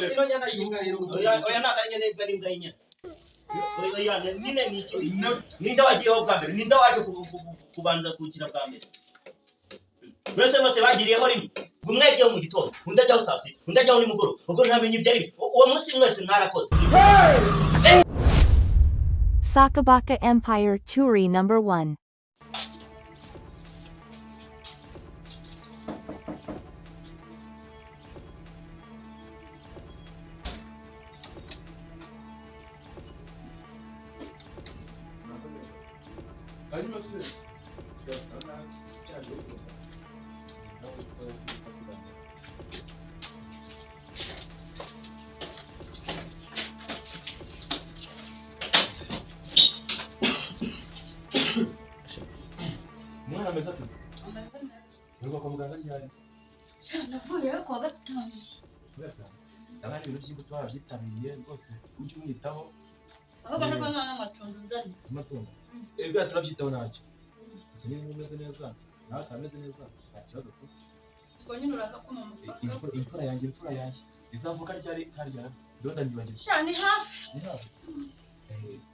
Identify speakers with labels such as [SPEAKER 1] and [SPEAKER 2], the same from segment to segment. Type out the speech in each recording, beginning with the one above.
[SPEAKER 1] inonya na kinga rero
[SPEAKER 2] oya nakanye ne bari ngainya oya nine niki ninda wagiyeho bwa mbere ninda waje kubanza kukira bwa mbere bose bagiriyeho rimwe umwejeho mu gitondo undajyaho saa sita undajyaho ni mugoro ubwo ntamenye ibyo ari uwo munsi mwese mwarakoze
[SPEAKER 3] Sakabaka Empire Turi number 1.
[SPEAKER 4] Mwana ameze ate? Uruka kwa muganga ryari?
[SPEAKER 5] Navuye kwa gatanu.
[SPEAKER 4] Abandi ibintu by'imbuto babyitabiriye rwose ujye umwitaho.
[SPEAKER 5] Aho bashaka n'amatungo nzari.
[SPEAKER 4] Amatungo. Ebwe turabyitaho ntacyo. Ese niba umeze neza, nawe kameze neza, nta kibazo tu.
[SPEAKER 5] Ngo nyine uraza ko mama.
[SPEAKER 4] Imfura yanjye izavuka ryari karyara. Ndonda nyibagiwe.
[SPEAKER 5] Sha ni hafi.
[SPEAKER 4] Ni hafi.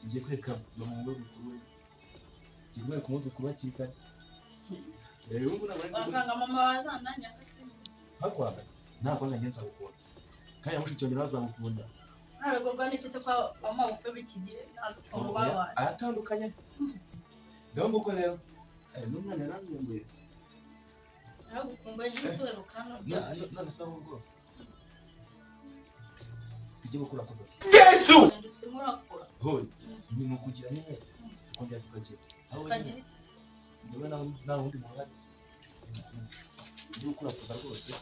[SPEAKER 4] Ngiye kwereka mama umuzukuru we. Ngiye kumuzukuru akikare. Ubu nabanze
[SPEAKER 5] wasanga mama wazananya akase.
[SPEAKER 4] Hakwanga. Ntabwo ngenza gukunda. Kandi mushiki wanjye bazamukunda.
[SPEAKER 5] Ntabwo rwanditse kwa mama ubukwe b'ikigihe nazo ko babaye.
[SPEAKER 4] Atandukanye. Ngaho nguko rero. N'umwana yaranyumbuye.
[SPEAKER 5] Nagukumbuye n'isura rukano.
[SPEAKER 4] None se ahubwo. Tujye gukora koza.
[SPEAKER 5] Yesu! Ndetse murakora.
[SPEAKER 4] Hoye. Ni mu kugira nyine. Tukongera tukagira.
[SPEAKER 5] Ukagira iki?
[SPEAKER 4] Niba na wundi muhari. Tujye gukora koza rwose.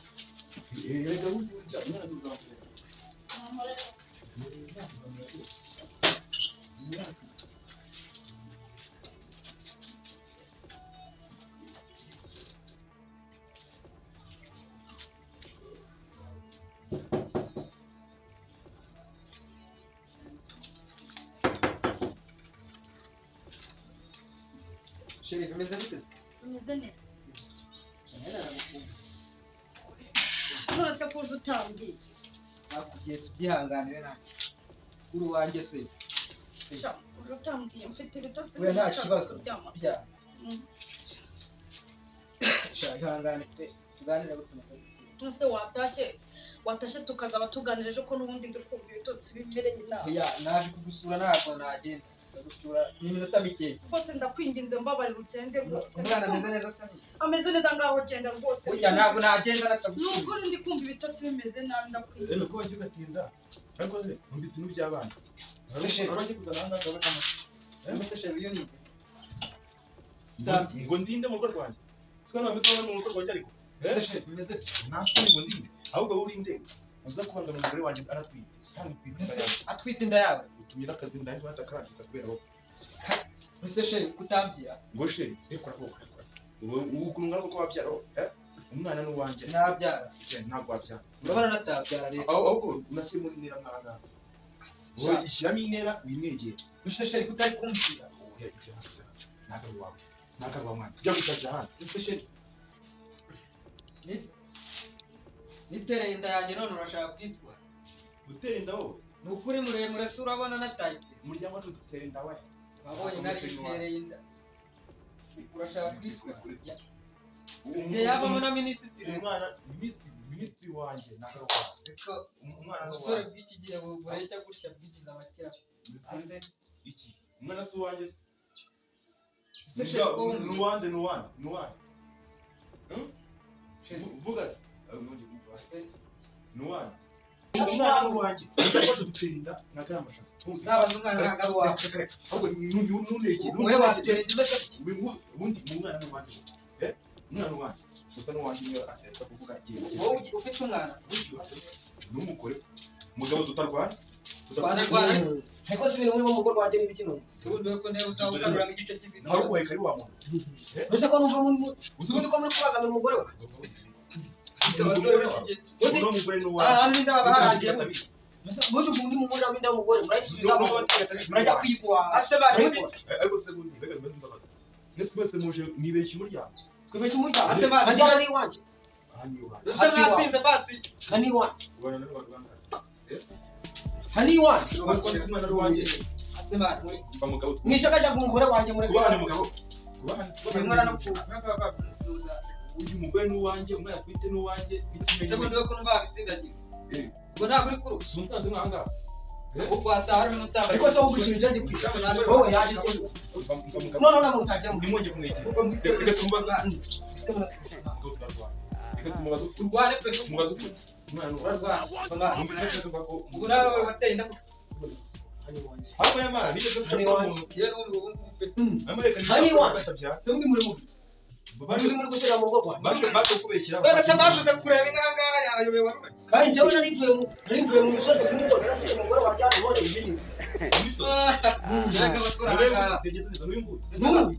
[SPEAKER 4] Rega wundi urya umwana tuzamuye.
[SPEAKER 1] Sheri bimeze bite?
[SPEAKER 5] Bimeze neza. Nose kuje utambwiye.
[SPEAKER 1] Nakugeze ubyihanganire ntacyo. Uri wanjye se.
[SPEAKER 5] Sha utambwiye mfite ibitotsi.
[SPEAKER 1] We nta kibazo. Byaza. Sha ihangane pe. Tuganire gutuma.
[SPEAKER 5] Nose watashye tukazaba tuganirije ko n'ubundi ndikumva ibitotsi bimereye inama.
[SPEAKER 1] Ya naje kugusura ntabwo nagenda. Ndagusura ni iminota mike.
[SPEAKER 5] Rwose ndakwinginze mbabarira ugende rwose.
[SPEAKER 1] Umwana ameze neza se?
[SPEAKER 5] Ameze neza ngaho genda rwose.
[SPEAKER 1] Oya ntabwo nagenda nasabusura.
[SPEAKER 5] Nuko ndi kumva ibitotsi bimeze nabi ndakwinginze.
[SPEAKER 4] Nuko wagiye ugatinda. Ariko se numvise ibintu by'abana. Abaje kuzana hano akaba kama.
[SPEAKER 1] Mbese sheri iyo ni
[SPEAKER 4] ngo ndinde mu rugo rwanjye. Siko nabitwa mu rugo rwanjye ariko.
[SPEAKER 1] Mbese sheri bimeze
[SPEAKER 4] Nasi ngo ndinde. Ahubwo wowe urinde. Uza kubangana umugore wanjye aratwite. Kandi kwitwa
[SPEAKER 1] atwite inda yawe.
[SPEAKER 4] utumira akazi ndaje batakarangiza kubera wowe.
[SPEAKER 1] Mbese sheri kutambyira.
[SPEAKER 4] Ngo sheri rekora ko kwasa. Ubu kunga ko wabyara umwana n'uwanjye.
[SPEAKER 1] Nabyara.
[SPEAKER 4] Ntabwo wabyara.
[SPEAKER 1] Urabona natabyara rero.
[SPEAKER 4] Ahubwo unashyira muri nira mwana. Wowe ishyiramo intera winegeye.
[SPEAKER 1] Mbese sheri kutari kumvira.
[SPEAKER 4] Nakaruwa mwana. Tujya gutajya hano.
[SPEAKER 1] Mbese sheri nitereye inda yanjye none urashaka kwitwara.
[SPEAKER 4] Gutera inda wowe.
[SPEAKER 1] Ni ukuri muremure se urabona natayite.
[SPEAKER 4] Umuryango wacu dutera inda we.
[SPEAKER 1] Wabonye nari itereye inda. Urashaka kwitwara.
[SPEAKER 4] Njye
[SPEAKER 1] yavamo na minisitiri.
[SPEAKER 4] Umwana minisitiri wanjye nakaruwa.
[SPEAKER 1] Reko
[SPEAKER 4] Umwana
[SPEAKER 1] umusore bw'iki gihe bureshya gutya bwigize abakira. Ase
[SPEAKER 4] iki. Umwana si wanjye.
[SPEAKER 1] Nuwande.
[SPEAKER 4] Vuga se. Nuwande. Umwana n'uwanjye. Waje gutera inda nakaramashasi.
[SPEAKER 1] Nabaza umwana ntago ari wawe.
[SPEAKER 4] Ahubwo nuneke.
[SPEAKER 1] Wowe watera inda
[SPEAKER 4] ubundi umwana n'uwanjye. Umwana n'uwanjye. Gusa n'uwanjye niyo ateza kuvuga igihe.
[SPEAKER 1] Wowe ufite umwana.
[SPEAKER 4] N'umugore. Umugabo tutarwana.
[SPEAKER 1] Tutarwana.
[SPEAKER 2] Ariko si ibintu muri mu rugo rwanjye n'ibikino.
[SPEAKER 1] Sibundi ko nero uzawukanura mu gice cy'ibintu.
[SPEAKER 4] Ntabwo ubaye kari wa muntu.
[SPEAKER 2] Ese ko numva uzundi ko muri kubagamira umugore we.
[SPEAKER 4] Umugore n'uwanjye.
[SPEAKER 1] Aha n'inda baharangiye.
[SPEAKER 2] Muzi ubundi mu mwana w'inda w'umugore murayisubiza murajya kwigwa.
[SPEAKER 1] Ase bari
[SPEAKER 4] ariko se bundi bega ndimbabaza. Nese bose muje nibeshye umuryango.
[SPEAKER 2] Twebeshye umuryango.
[SPEAKER 1] Ase bari
[SPEAKER 2] kandi ari iwanje.
[SPEAKER 4] Aha niyo bana.
[SPEAKER 1] Ase basinze basi.
[SPEAKER 2] Kandi iwanje.
[SPEAKER 4] Ubana n'abantu bangana.
[SPEAKER 6] hani iwanjye
[SPEAKER 4] umwana wanjye
[SPEAKER 1] Asemana.
[SPEAKER 4] mba mugabo
[SPEAKER 6] mwishaka ajya kumugore wanjye muri
[SPEAKER 4] kubana mugabo
[SPEAKER 1] Umwana no kuba.
[SPEAKER 4] uyu mugore n'uwanjye umwana atwite n'uwanjye
[SPEAKER 1] Sebo ndiwe ko numva bitsindagiye. Ngo nta kuri kuru.
[SPEAKER 4] umusanze mwanga
[SPEAKER 1] Uko wasahara n'umutamba.
[SPEAKER 6] ariko se wugukirije ndi kwisha wowe yaje se none namutajemo
[SPEAKER 4] nimwonge kumwegera reka tumubaza reka tumubaza
[SPEAKER 1] Urwane pe.
[SPEAKER 4] tumubaza umwana
[SPEAKER 1] Urarwana. Mama.
[SPEAKER 4] numvise ko ko
[SPEAKER 1] Ubu nawe wateye inda.
[SPEAKER 4] hapo yamara nije cyo
[SPEAKER 6] Hani wanjye.
[SPEAKER 1] Yewe n'ubu pe.
[SPEAKER 4] amareka
[SPEAKER 6] Hani
[SPEAKER 4] ni
[SPEAKER 6] wanjye.
[SPEAKER 4] batabya
[SPEAKER 6] se ndi muri mubi bari muri gushyira mu rugo rwanjye
[SPEAKER 4] bato kubeshyira
[SPEAKER 1] Bana se bashuze kureba inganga ayobewe warube.
[SPEAKER 6] kandi njyewe nari mvuye mu misozi kumutora nasize umugore wanjye hano none ibindi
[SPEAKER 1] Yaga basura hanga.
[SPEAKER 6] n'ubu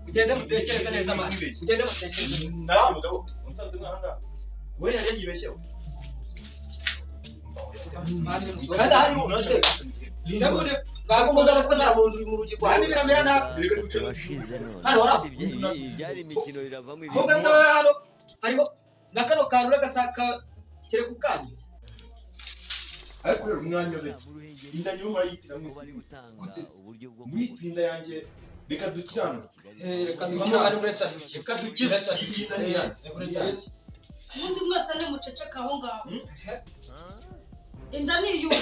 [SPEAKER 1] Ugende mutekereza neza amana. Ugende mutekereza.
[SPEAKER 4] nawe mugabo umusanze mwanga we yari yibeshyeho
[SPEAKER 6] kandi hari unose
[SPEAKER 1] Sebo ndi
[SPEAKER 6] bagomba gukora mu nzu mu rugi
[SPEAKER 1] kandi
[SPEAKER 6] rwanjye
[SPEAKER 1] biramera nabi.
[SPEAKER 6] hano wara
[SPEAKER 7] ibyari imikino biravamo
[SPEAKER 1] Ahubwo se hano harimo na kano kantu n'agasaka kire kukandi.
[SPEAKER 4] ariko rero umwanya we inda nyuma yitira
[SPEAKER 7] bari gutanga uburyo bwo
[SPEAKER 4] mwitinda yanjye reka dukirane
[SPEAKER 1] Reka
[SPEAKER 6] bamwe kandi uretse
[SPEAKER 1] Reka dukize.
[SPEAKER 4] inda ni yanjye
[SPEAKER 5] ubundi mwese ni muceceka aho ngaho inda ni iyuyu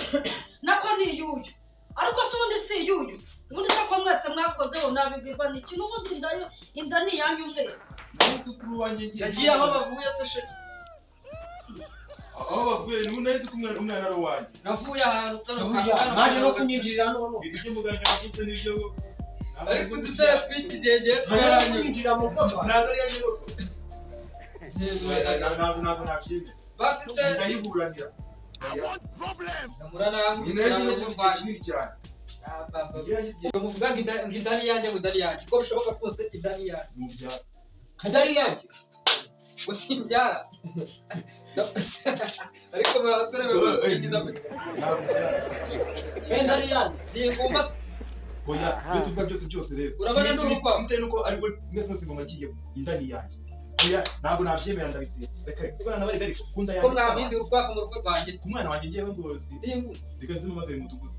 [SPEAKER 5] nako ni iyuyu ariko se ubundi si iyuyu ubundi se ko mwese mwakozeho nabibwirwa n'iki n'ubundi inda ni iyanyu mwese
[SPEAKER 4] n'isukuru wanjye
[SPEAKER 1] yagiye aho bavuye se she.
[SPEAKER 4] aho bavuye ni unahita umwana ari uwanjye
[SPEAKER 1] Navuye ahantu
[SPEAKER 6] naje no kunyinjirira none
[SPEAKER 4] ibyo muganga yavuze n'ibyo
[SPEAKER 1] ariko dusera twikidege
[SPEAKER 6] naje no kunyinjirira mu rugo rwanjye
[SPEAKER 4] ntabwo ari yanjye roko ntabwo nabyemera
[SPEAKER 1] basi se
[SPEAKER 4] ndayiburanira
[SPEAKER 1] ndamura namwe
[SPEAKER 4] ni nayo nyine kinini cyane
[SPEAKER 1] muvuga ngo indani yanjye ngo indani yanjye uko bishoboka kose indani yanjye
[SPEAKER 4] mu byaro
[SPEAKER 6] kadari yanjye
[SPEAKER 1] ngo simbyara ariko mu basore bagize
[SPEAKER 6] kadari yanjye
[SPEAKER 1] ningumba
[SPEAKER 4] oya ibyo tuvuga byose rero
[SPEAKER 1] Urabona n'uko
[SPEAKER 4] bitewe n'uko ariko mwese mwese ngoma ngiye indani yanjye oya ntabwo nabyemera ndabisize reka sibana nabari ariko kunda
[SPEAKER 1] ko
[SPEAKER 4] yanjye
[SPEAKER 1] mwabindi urupapuro mu rugo rwanjye
[SPEAKER 4] ku mwana wanjye ngiye ngozi
[SPEAKER 1] ndingumba
[SPEAKER 4] reka nzimamagare mu mudugudu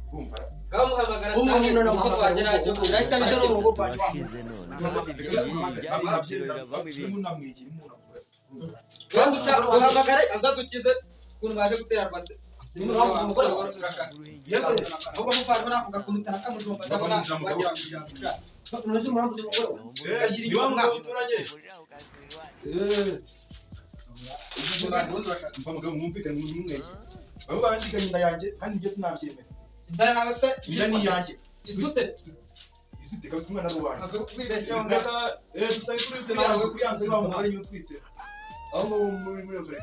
[SPEAKER 4] kumva
[SPEAKER 1] kamuhamagara cyane uko twagera cyo urahita
[SPEAKER 6] naje no mu rugo rwanjye
[SPEAKER 7] turashize none kandi ibyari imikino biravamo ibintu
[SPEAKER 4] munamwegera umuntu
[SPEAKER 1] kandi usa uhamagare azadukize ukuntu baje gutera rwase umugore wawe urashaka ahubwo muvana muri ako gakuntu utarakamujomba ndabona wagira ngo ujya
[SPEAKER 6] unoze murambuze umugore wawe
[SPEAKER 1] ugashyira
[SPEAKER 4] niba
[SPEAKER 1] inyuma
[SPEAKER 4] muturanye mva mugabo mwumvikane muri mwe baba bandikanye inda yanjye kandi ibyo sinabyemera
[SPEAKER 1] inda yawe se
[SPEAKER 4] inda ni iyanjye
[SPEAKER 1] izute
[SPEAKER 4] izite kabisa umwana ari uwanjye
[SPEAKER 1] avuga kwibeshyaho ngaho
[SPEAKER 4] dusa kuri se nawe kuri yanze nawe umugore nyine utwite aho muri mbere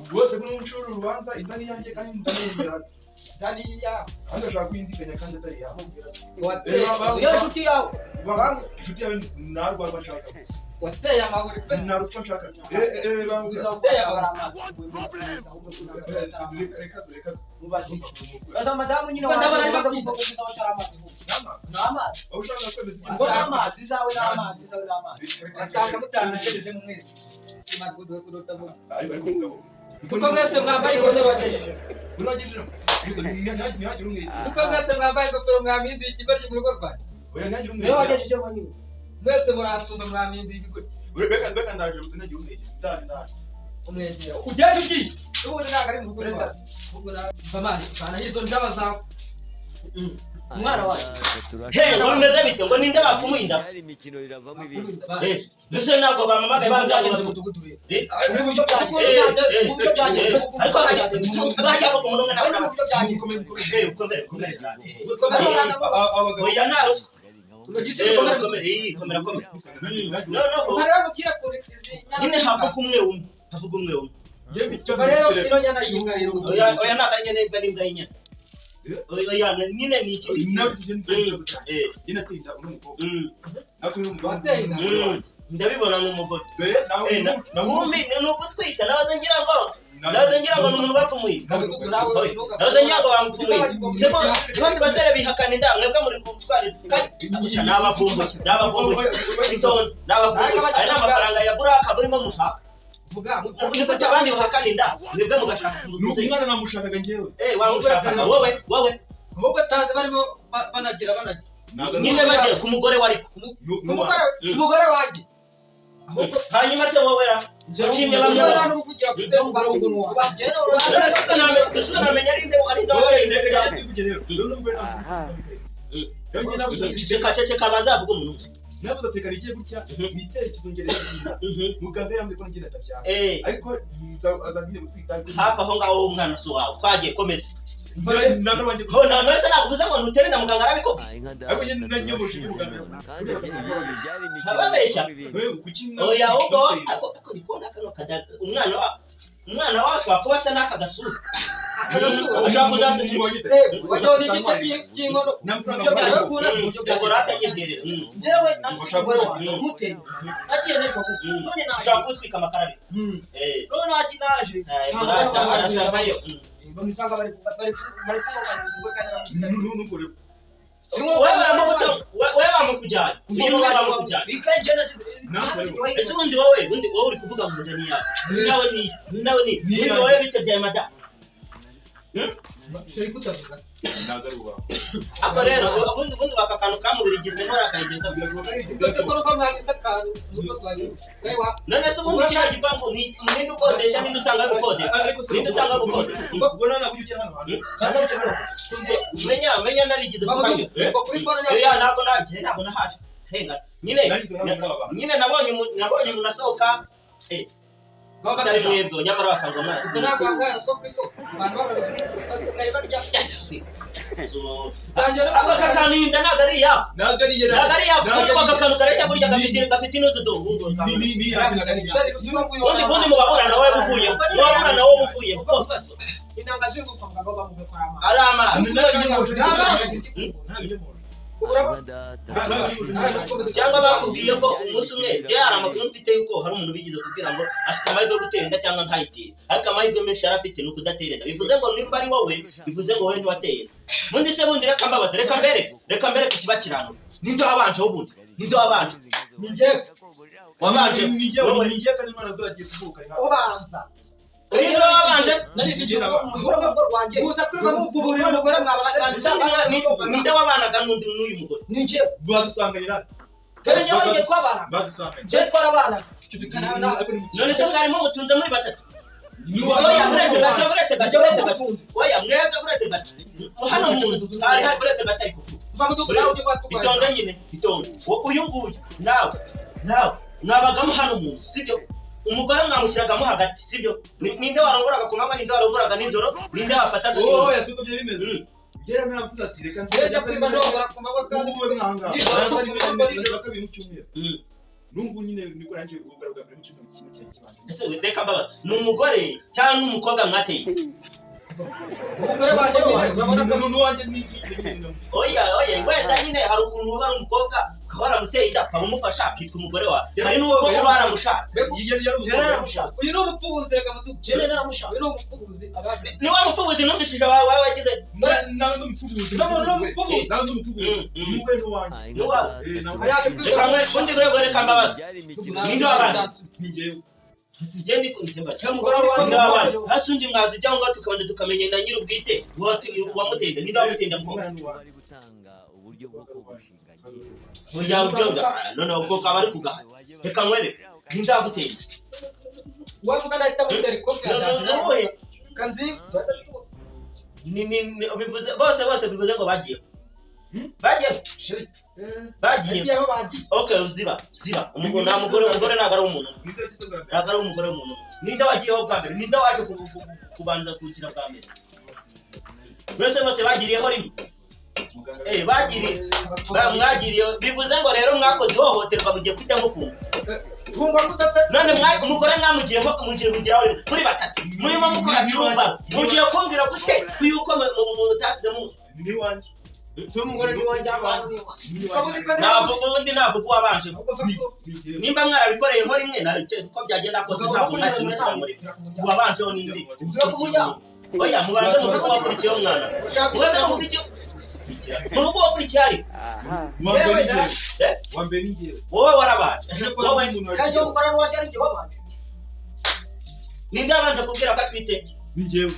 [SPEAKER 4] rwose nk'umucuru urubanza inda ni iyanjye kandi inda ni iyanjye
[SPEAKER 1] ndani yawe
[SPEAKER 4] kandi ashaka kuyindikanya kandi atari yawe
[SPEAKER 1] wateye
[SPEAKER 6] iyo nshuti yawe
[SPEAKER 4] inshuti yawe ntarwa bashaka
[SPEAKER 1] wateye amahuri pe
[SPEAKER 4] nta ruswa nshaka
[SPEAKER 1] wateye amahuri
[SPEAKER 4] reka
[SPEAKER 6] baza madamu nyine
[SPEAKER 1] Ndabona
[SPEAKER 6] wanjye
[SPEAKER 1] ari
[SPEAKER 6] baza
[SPEAKER 1] bakwiba.
[SPEAKER 6] kuvuga ko utari amazi n'amazi
[SPEAKER 4] aho ushaka kwemeza
[SPEAKER 6] ngo n'amazi zawe n'amazi zawe n'amazi
[SPEAKER 1] wasanga mutanagejeje mu mwese simagudu we kudota mu
[SPEAKER 4] ariko mugabo
[SPEAKER 1] uko mwese mwambaye ingofero
[SPEAKER 6] wagejeje
[SPEAKER 4] uragejeje gusa ntihagire umwete
[SPEAKER 1] uko mwese mwambaye ingofero mwaminduye ikigoryi mu rugo rwanjye
[SPEAKER 4] oya ntihagire
[SPEAKER 6] niwe
[SPEAKER 4] umwete
[SPEAKER 6] wagejeje ngo nyine
[SPEAKER 1] mwese muransumba mwaminduye ibigoryi
[SPEAKER 4] reka ndaje gusa ntihagire umwete ndani
[SPEAKER 1] umwegera ugenda ugiye ubundi ntabwo ari mu rugo rwawe ahubwo bamani vanaho izo njaba zawe
[SPEAKER 6] umwana wawe
[SPEAKER 2] Hey, ngo bimeze bite ngo ninde bapfumuye inda
[SPEAKER 7] ibyari imikino biravamo ibintu
[SPEAKER 2] mbese ntabwo bamamagaye
[SPEAKER 6] byagenze mu
[SPEAKER 2] bambwira
[SPEAKER 6] mudugudu rero
[SPEAKER 1] mu buryo byagenze
[SPEAKER 2] ariko bajya bavuga umuntu umwe nawe
[SPEAKER 6] mu buryo byagenze
[SPEAKER 2] ukomere cyane
[SPEAKER 4] abagabo
[SPEAKER 2] oya nta ruswa komera noneho
[SPEAKER 1] rero mukira kure izi
[SPEAKER 2] nyine havuga umwe umwe
[SPEAKER 1] rero ino nyana y'inka rero
[SPEAKER 2] oya ntabwo ari nyine n'imbwa y'inyana oya nyine ni ikindi
[SPEAKER 1] wateye inka
[SPEAKER 2] ndabibona mu mugore
[SPEAKER 4] nawe
[SPEAKER 2] ni ugutwita nabaze ngira ngo ni umuntu bapfumuye nabaze ngira ngo bamupfumuye sebo abandi basore bihakana inda mwebwe muri gutwara ni abavumbuye itonde ni abavumbuye aya ni amafaranga ya buraka burimo mushaka
[SPEAKER 1] vuga
[SPEAKER 2] mufite abandi bahakaninda mwebwe mugashaka
[SPEAKER 4] umwana namushakaga njyewe
[SPEAKER 2] wamushakaga wowe
[SPEAKER 1] ahubwo atazi barimo banagira
[SPEAKER 2] nyine bagiye ku mugore wari
[SPEAKER 1] umugore wanjye
[SPEAKER 2] hanyuma se wowe ra nshimye bamwe
[SPEAKER 1] n'uvugira kuri mu barongo
[SPEAKER 5] bagera
[SPEAKER 2] namenye ari nde ceceka bazavuga umuntu
[SPEAKER 4] navuze ati kare igiye gutya nitekerezo ngereza muganga yambye ko ngenda tabyara ariko azabire gutwita
[SPEAKER 2] hafi aho ngaho umwana so wawe twagiye komeza
[SPEAKER 4] nano banje
[SPEAKER 2] ho nano se nakuvuze ngo ntutere na muganga arabikobwa
[SPEAKER 4] ariko nyine nanyoboshe muganga
[SPEAKER 2] ababesha
[SPEAKER 4] kuki
[SPEAKER 2] oya ubwo ako ndikubona kano kadaga umwana wacu wakuba asa n'aka gasura ashaka kuzasa
[SPEAKER 1] wajya ni igice cy'inkono
[SPEAKER 2] byo byaje kuna byo gorata nyibwirira
[SPEAKER 5] jewe nasumugore wanjye muteye naciye nesho none
[SPEAKER 2] ashaka kutwika amakarabi
[SPEAKER 5] none naci naje
[SPEAKER 2] arashakayo
[SPEAKER 1] bamusanga bari
[SPEAKER 2] wewe bamukujyanye niyo bamukujyanye ese ubundi wowe uri kuvuga mu ndani yawe nawe ni wowe bitebyaye mada ako rero ubundi bakakanu kamubirigize nora akayigeza none se ubundi kiriya gipangu ninde ukodesha ninde usanga gukodesha menya narigize ntabwo nahaje nyine nabonye umuntu asohoka batari mwebwe nyamara basanga ako kakaninda ntabwo ari iyabo kuko kakanu kareshya burya gafite inuzu ubundi mubaburana wowe uvuye ari amazi cyangwa bakubwiye ko umunsi umwe hari amakuru mfite yuko hari umuntu bigize kugira ngo afite amahirwe yo gutera inda cyangwa ntayitere ariko amahirwe menshi yari afite ni ukudatera inda bivuze ngo nimba ari wowe bivuze ngo wowe ntiwateye inda bundi reka mbabaze reka mbereke ikiba kirano ninde wabanje ubundi ninde wabanje
[SPEAKER 1] ni njyewe
[SPEAKER 2] wabanje
[SPEAKER 4] nigiye kandi mwana azagiye kuvuka
[SPEAKER 1] ubanza
[SPEAKER 2] ninde wabanje
[SPEAKER 1] gusa kwiga mu kuburira umugore
[SPEAKER 2] ninde wabanaga n'undi n'uyu mugore
[SPEAKER 5] ni njyewe
[SPEAKER 4] bazisanganyira
[SPEAKER 5] dore njyewe njye twabana njye twarabana
[SPEAKER 2] none se mwarimo mutunze muri batatu oya muretse gato oya mwebwe muretse gato hano mu nzu hari muretse gato ariko itonde nyine uyu nguyu nawe mwabagamo hano mu nzu sibyo umugore mwamushyiragamo hagati sibyo ninde warongoraga ku manywa ninde warongoraga nijoro ninde wafataga
[SPEAKER 4] yasuko byari bimeze gera navuze ati reka nzajya
[SPEAKER 1] kwiga ndongora ku manywa kandi
[SPEAKER 4] bakabiri mu cyumweru nungu nyine niko nanje ugaruka mu cyumweru kimwe
[SPEAKER 2] ese reka mbaba ni umugore cyangwa n'umukobwa mwateye
[SPEAKER 1] umugore wanjye urabona ko
[SPEAKER 4] n'uwanjye n'iki
[SPEAKER 2] oya wenda nyine hari ukuntu uba ari umukobwa ukaba waramuteye inda ukaba umufasha akitwa umugore wawe hari n'ubwo uba waramushatse
[SPEAKER 1] uyu ni umupfubuzi reka mutuku naramushatse uyu ni umupfubuzi
[SPEAKER 2] ni wa mupfubuzi numvishije wawe wagize
[SPEAKER 4] nawe n'umupfubuzi umugore n'uwanjye
[SPEAKER 2] undi reka mbabaze ninde wabanje Sijeni kunjemba cyangwa wabanje hasi undi mwazi cyangwa tukabanza tukamenya na nyiri ubwite wamutenda niba wamutenda mukobwa
[SPEAKER 7] bari gutanga uburyo bwo kugushinganya
[SPEAKER 2] oya ujoga none ubwo kabari kugaha reka nkwereke ndagutenda
[SPEAKER 1] wavuga ndahita mutera ikofi
[SPEAKER 2] yaje
[SPEAKER 1] kanzi
[SPEAKER 2] ni bivuze bose bivuze ngo bagiye okay ziba umugore ntago ari umuntu ninde wagiyeho bwa mbere ninde waje kubanza kukira bwa mbere bose bagiriyeho rimwe mwagiriye bivuze ngo rero mwakoze ihohoterwa mugiye kwita mufunga none umugore mwamugiyeho kumugiraho muri batatu murimo mukora cyumba mugiye kumbwira gute yuko mutasizemo
[SPEAKER 4] ni wanje
[SPEAKER 5] umugore ni wanjye abantu
[SPEAKER 2] navuga wabanje nimba mwarabikoreye ho rimwe ko byagenda kose ntabwo mwahise mushyira muri wabanjeho n'indi oya mubanze muvuga wakurikiyeho mwana mubanze muvuga icyo muvuga wakurikiye ariko
[SPEAKER 4] wambere ngiye
[SPEAKER 2] wowe warabanje
[SPEAKER 5] kandi umugore ni wanjye ari njye wabanje
[SPEAKER 2] ninde abanje kubwira ko atwite
[SPEAKER 4] ni njyewe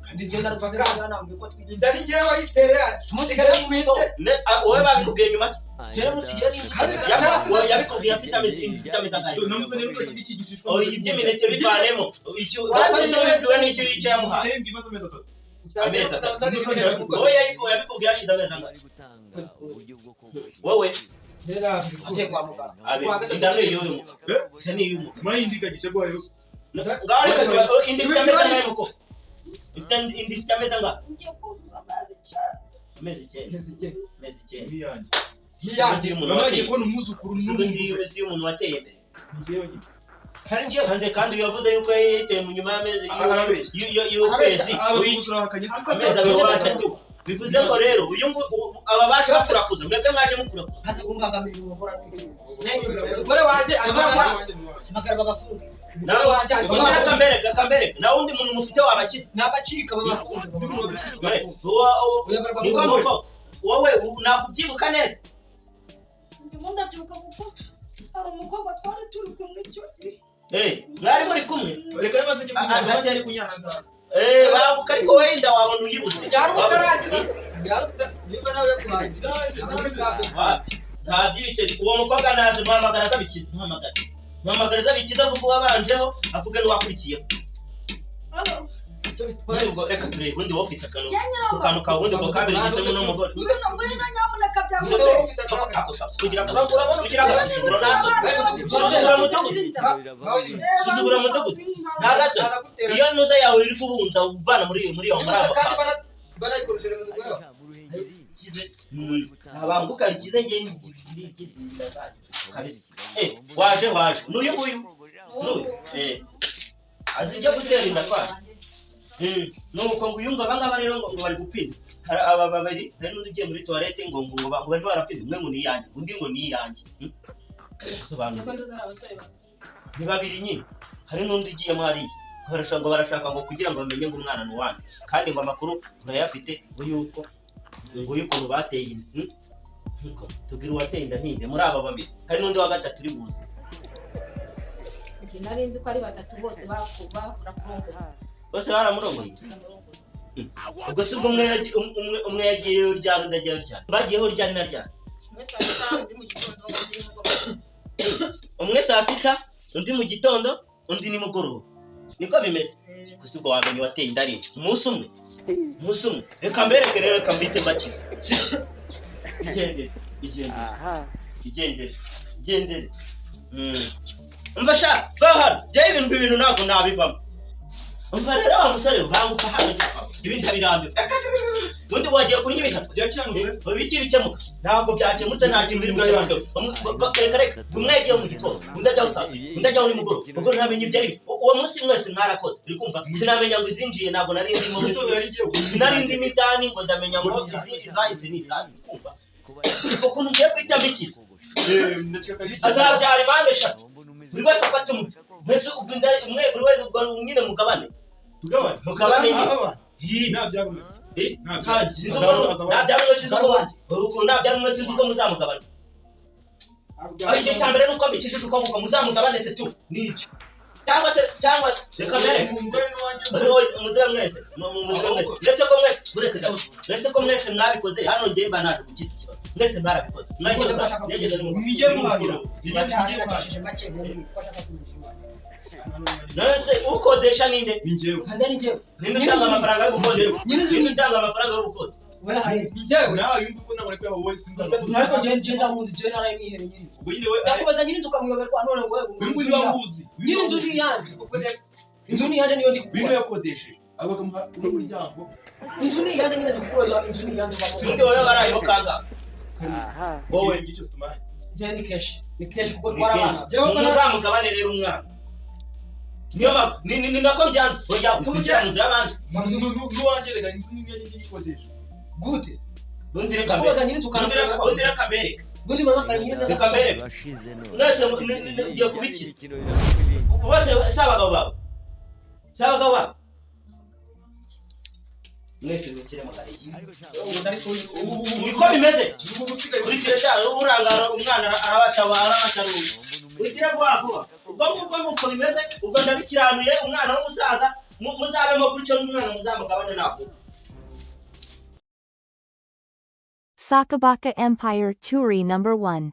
[SPEAKER 6] Kandi njye narusaze nambye ko twigenda.
[SPEAKER 1] inda ni njyewe wayitere tumusika twite
[SPEAKER 2] wowe babikubwiye nyuma
[SPEAKER 6] Jere musigira ni
[SPEAKER 2] yabikubwiye afite amezi angahe
[SPEAKER 4] namusane nuko iki gishishwa
[SPEAKER 2] iby'imineke bivanemo icyo bivuwe n'icyo yicaye amuhaye
[SPEAKER 4] arenga ibibazo amezi 3
[SPEAKER 2] amezi 3 wowe yabikubwiye ashize amezi angahe wowe
[SPEAKER 6] aje kwa muganga.
[SPEAKER 2] inda ni y'uyu ni y'uyu
[SPEAKER 4] mayindikagisha gwa yose
[SPEAKER 2] ngaho reka indi ifite amezi angahe muko indi ifite amezi angahe amezi 9
[SPEAKER 4] niyanjye
[SPEAKER 2] amaze
[SPEAKER 4] kubona umwuzukuru
[SPEAKER 2] n'undi umuntu wateye imbere
[SPEAKER 4] njyewe
[SPEAKER 6] Kandi njye
[SPEAKER 2] kandi kandi yavuze yuko yiteye mu nyuma y'amezi y'ukwezi amezi abiri watatu bivuze ngo rero uyu aba baje bakurakuza mwebwe mwaje mukurakuza
[SPEAKER 6] hasa kumbangamira umugora twite.
[SPEAKER 1] umugore wanjye
[SPEAKER 6] Amagara bagafunga.
[SPEAKER 2] nawe wanjye kambereka nawe undi muntu mufite wabakize
[SPEAKER 6] Nabacika bagafunga.
[SPEAKER 2] wowe nakubyibuka neza
[SPEAKER 5] ndimo ndabyibuka kuko hari umukobwa twari turi kumwe icyo gihe
[SPEAKER 2] mwari muri kumwe
[SPEAKER 4] reka yamaze ari kunyanga
[SPEAKER 2] banguka ariko wenda wabona uyibutse
[SPEAKER 1] byari utaragira niba nawe kurangira
[SPEAKER 2] nta by'ibiceri uwo mukobwa naze muhamagara azabikiza muhamagara azabikiza avuga uwabanjeho avuge n'uwakurikiyeho ubwo reka turebe ubundi wowe ufite akantu kawe ubundi ngo kabiri gisemo n'umugore
[SPEAKER 5] ngwino nyamuneka
[SPEAKER 2] suzugura mudugudu ntagaso iyo ntuza yawe iri kubunza uvana muri iyo muramba abanguka bikize nge waje n'uyu nguyu azi ibyo gutera inda kwaje nuko ngo uyumva abangaba rero ngo bari gupinda hari aba babiri hari n'undi ugiye muri toilette ngo bari barapinda umwe ngo ni iyanjye undi ngo ni iyanjye ni babiri nyine hari n'undi ugiye hariya barashaka ngo kugira ngo bamenye ngo umwana ni uwanjye kandi ngo amakuru urayafite ngo yuko ngo y'ukuntu bateye inda tubwire uwateye inda ntinde muri aba babiri hari n'undi wa gatatu uri buze
[SPEAKER 5] nari nzi ko ari batatu bose bakura kurongora
[SPEAKER 2] bose baramurongoye ubwo si ubwo umwe yagiyeyo ryari undi agiyeyo ryari bagiyeho ryari na ryari umwe saa sita undi mu gitondo undi nimugoroba niko bimeze gusa ubwo wamenye wateye inda ari umunsi umwe reka mbereke rero reka mbite mbakize igendere umva sha va hano jya ibintu ntabwo nabivamo umva rero wa musore banguka hano ibindi birambiwe ubundi wagiye kuri ibintu biki bikemuka ntabwo byakemutse nta kintu biri gukemuka reka umwe yagiye mu gitondo undi ajyaho saa sita undi ajyaho nimugoroba ubwo ntamenye ibyo ari uwo munsi mwese mwarakoze uri kumva sinamenya ngo izinjiye ntabwo nari ndimo sinari ndimo idani ngo ndamenya ngo izahise ni izahise kumva ukuntu ugiye guhita mbikiza azabyara impande eshatu buri wese afata umwe mbese umwe buri wese nyine mugabane ntabyarumwe sinzi uko muzamugabane icyo cya mbere nuko mbikishije uko muzamugabane se tu nicyo cyangwa se reka mbere muzire mwese ndetse ko mwese mwabikoze hano njye mba naje gukita ikibazo mwese mwarabikoze nose ukodesha ninde ninde utanga amafaranga yo gukodesha ninde utanga amafaranga yo gukodesha
[SPEAKER 6] Ariko ngenda mu nzu nara imihero nyine. Ndakubaza nyine ukamuyoberwa none ngo nyine inzu ni yandi. Inzu ni yandi niyo ndi
[SPEAKER 4] bino yakodesheje abagamo umuryango
[SPEAKER 6] inzu ni yandi nyine ndikuroza inzu ni yandi
[SPEAKER 2] sindi wowe barayo kanga
[SPEAKER 4] wowe ngicyo tumaye
[SPEAKER 6] je ni cash kuko twara
[SPEAKER 2] muzamugabane rero umwana niyo ni nako byanze oya tumujya mu nzira abandi
[SPEAKER 4] n'uwangerega inzu ni yandi yikodesha
[SPEAKER 6] gute
[SPEAKER 2] undi reka kabereka
[SPEAKER 6] Bundi mama karanyine
[SPEAKER 2] reka mbere nase ngiye kubikiza bose sabagabo babo mwese mukire magariye niko bimeze kuri kiresha urangara umwana arabaca wigira vuba vuba ubwo ngubwo nuko bimeze ubwo ndabikiranuye umwana w'umusaza muzabemo gutyo n'umwana muzamugabane navuga
[SPEAKER 3] Sakabaka Empire Turi number 1.